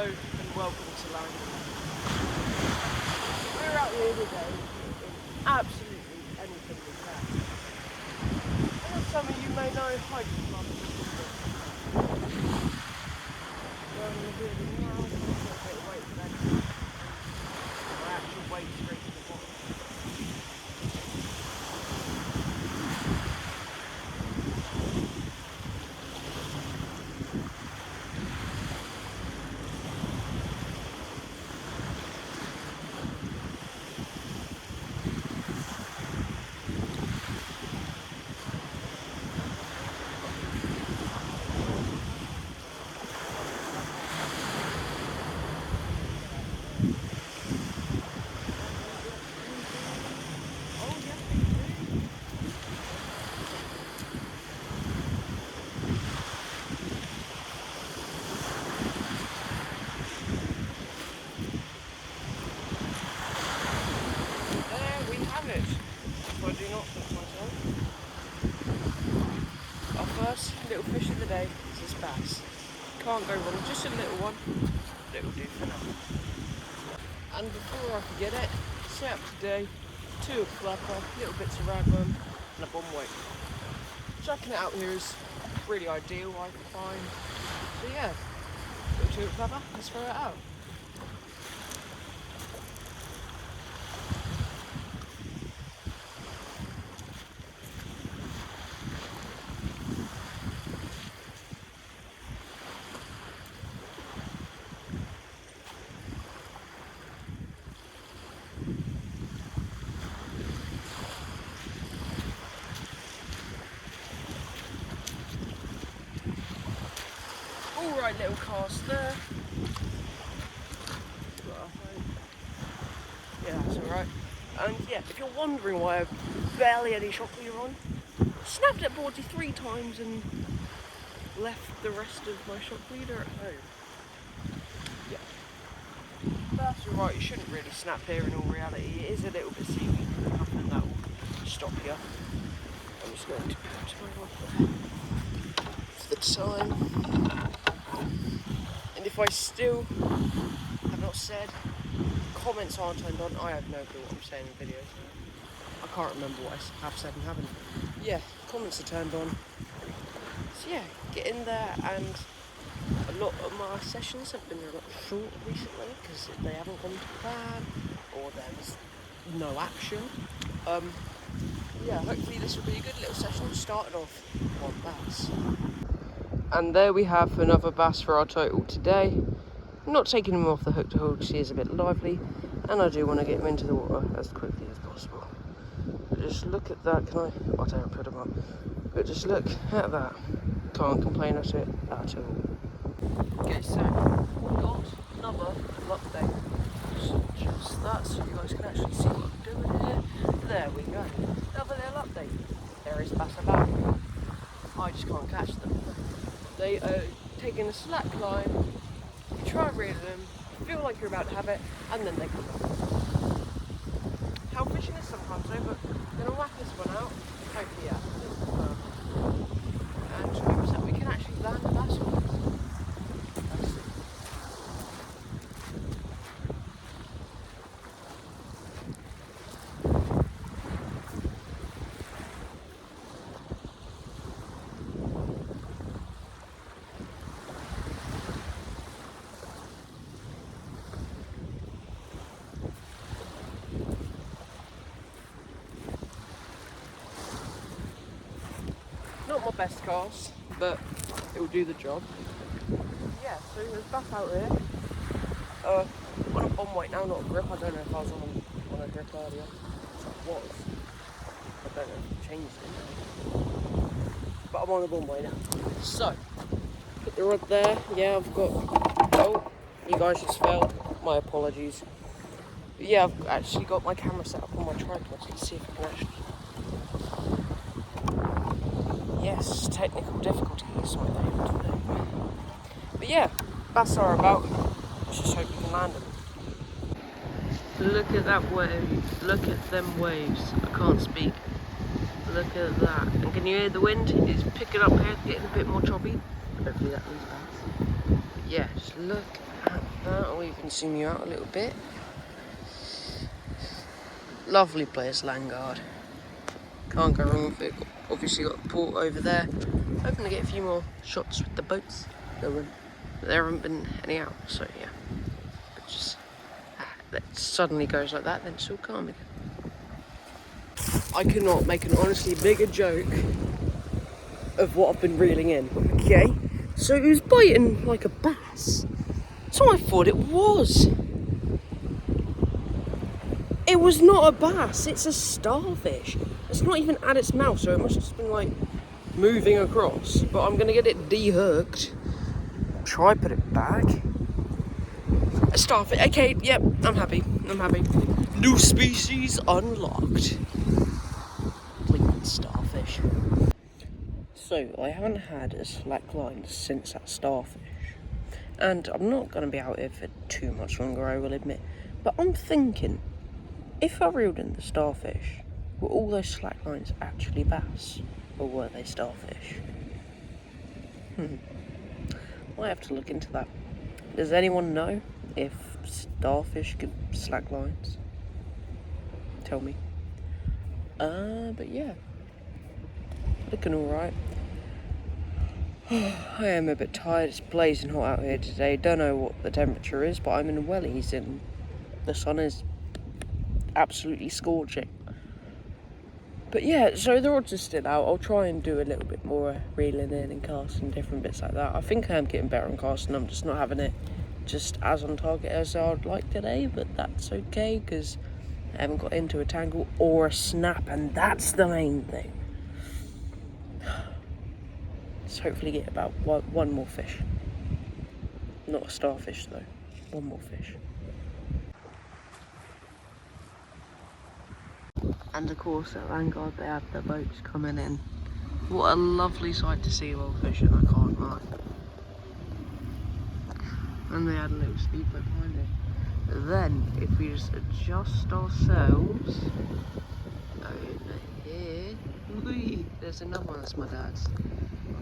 Hello and welcome to languard. We're out here today in absolutely anything we can. And as some of you may know, hiking club is going to do it now, a little bit of weight then. My actual weight straight to the bottom. If I do not think myself. Our first little fish of the day is this bass. Can't go wrong, just a little one, but it will do for now. And before I forget it, set up today, 2 of flapper, little bits of ragworm, and a bomb weight. Chucking it out here is really ideal, I find. So yeah, little 2 of flapper, let's throw it out. Alright, little cast there. Yeah, that's alright. And yeah, if you're wondering why I've barely any shock leader on, snapped at boardy 3 times and left the rest of my shock leader at home. Yeah. That's alright, you shouldn't really snap here in all reality. It is a little bit seamy, and that will stop here. I'm just going to put my rod there for the time. And if I still have not said, comments aren't turned on, I have no clue what I'm saying in videos. I can't remember what I have said and haven't. Yeah, comments are turned on. So yeah, get in there, and a lot of my sessions have been a lot short recently because they haven't gone to plan or there's no action. Yeah, hopefully this will be a good little session. Started off one bass. And there we have another bass for our total today. I'm not taking him off the hook to hold because he is a bit lively, and I do want to get him into the water as quickly as possible. But just look at that, can I don't put him up. But just look at that. Can't complain at it at all. Okay, so we got another little update. Just that, so you guys can actually see what I'm doing here. There we go. Another little update. There is bass about. I just can't catch them. They are taking a slack line, you try and reel them, you feel like you're about to have it, and then they come up. How fishing is sometimes though, but I'm going to whack this one out, hopefully and hope that we can actually land the bass on it. Let's see. Not my best cast, but it will do the job. Yeah, so there's bass out here. On a bomb weight now, not a grip. I don't know if I was on a grip earlier. I was. I don't know if I changed it. But I'm on a bomb weight now. So, put the rod there. Yeah, I've got. Oh, you guys just fell. My apologies. But yeah, I've actually got my camera set up on my tripod. Let's see if I can actually. Yes, technical difficulties, what they're able to do. But yeah, bass are about. Let's just hope we can land them. Look at that wave. Look at them waves. I can't speak. Look at that. And can you hear the wind? It's picking up here, getting a bit more choppy. Hopefully that means bass. But yeah, just look at can zoom you out a little bit. Lovely place, Languard. Can't go wrong with it. Obviously got the port over there. Hoping to get a few more shots with the boats going. But there haven't been any out, so yeah. But just that suddenly goes like that, then it's all calm again. I could not make an honestly bigger joke of what I've been reeling in. Okay, so it was biting like a bass. That's what I thought it was. It was not a bass, it's a starfish. It's not even at its mouth, so it must have just been like moving across. But I'm gonna get it dehooked. Try put it back. A starfish. Okay, yep, I'm happy. New species unlocked. Complete starfish. So I haven't had a slack line since that starfish. And I'm not gonna be out here for too much longer, I will admit. But I'm thinking, if I reeled in the starfish, were all those slack lines actually bass? Or were they starfish? Might have to look into that. Does anyone know if starfish give slack lines? Tell me. But yeah. Looking alright. I am a bit tired, it's blazing hot out here today. Don't know what the temperature is, but I'm in wellies and the sun is absolutely scorching. But yeah, so the rods are still out. I'll try and do a little bit more reeling in and casting different bits like that. I think I am getting better on casting. I'm just not having it just as on target as I'd like today, but that's okay because I haven't got into a tangle or a snap, and that's the main thing. Let's hopefully get about one more fish. Not a starfish though, one more fish. And of course at Languard they have the boats coming in. What a lovely sight to see while fishing, I can't lie. And they had a little speedboat behind it. Then if we just adjust ourselves over here, there's another one, that's my dad's.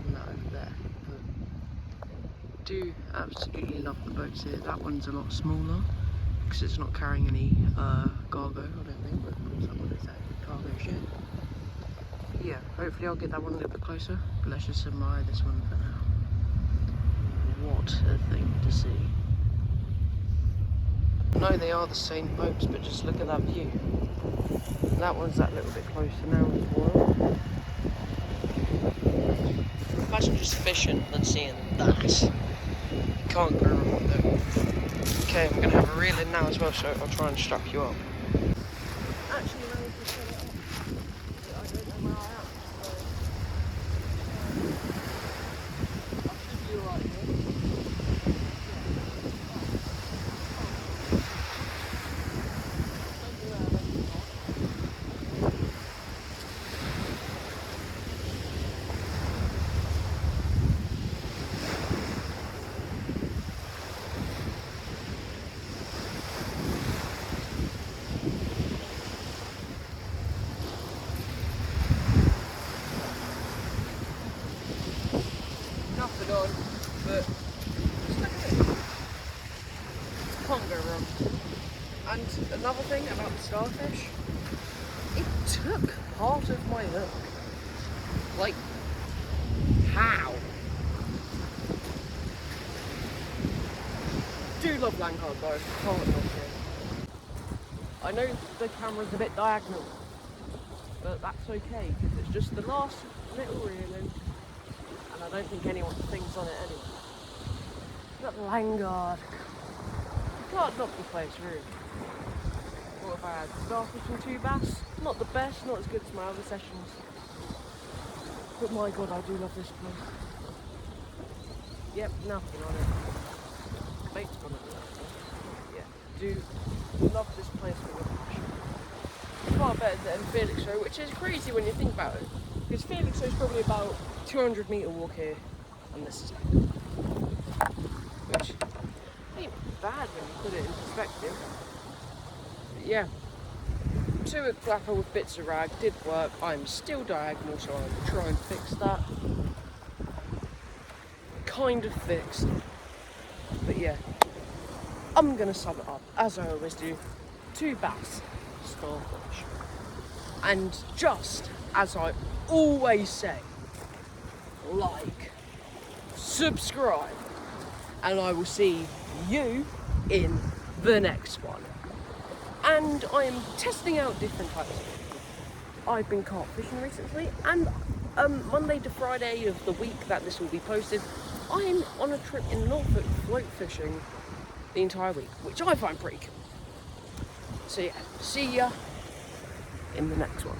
And that over there. But do absolutely love the boats here. That one's a lot smaller because it's not carrying any cargo, I don't think, but that one is actually cargo shit. Yeah, hopefully I'll get that one a little bit closer, but let's just admire this one for now. What a thing to see. No, they are the same boats, but just look at that view. That one's that little bit closer now as well. Imagine just fishing and seeing that. Can't go wrong though. Okay, I'm going to have a reel in now as well, so I'll try and strap you up. Actually, no, just set it up. I don't know where I am, so I should be alright here. Nothing on, but just look at it. Can't go wrong. And another thing about the starfish, it took part of my hook. Like, how? Do love languard though, can't help it. I know the camera's a bit diagonal, but that's okay because it's just the last little reeling. And I don't think anyone thinks on it anyway. Not languard. You can't knock the place really. What have I had? Starfish and 2 bass? Not the best, not as good as my other sessions. But my god, I do love this place. Yep, nothing on it. Bait's gone at the yeah, do love this place for the fish. It's far better than Felixstowe, which is crazy when you think about it. Because Felixstowe is probably about 200 metre walk here, and this is which ain't bad when you put it in perspective. But yeah, 2 clapper with bits of rag did work. I'm still diagonal, so I'll try and fix that. Kind of fixed, but yeah, I'm going to sum it up, as I always do, 2 bass, starfish. And just as I always say, like, subscribe, and I will see you in the next one. And I am testing out different types of fishing. I've been carp fishing recently, and Monday to Friday of the week that this will be posted, I'm on a trip in Norfolk float fishing the entire week, which I find pretty cool. So yeah, see ya in the next one.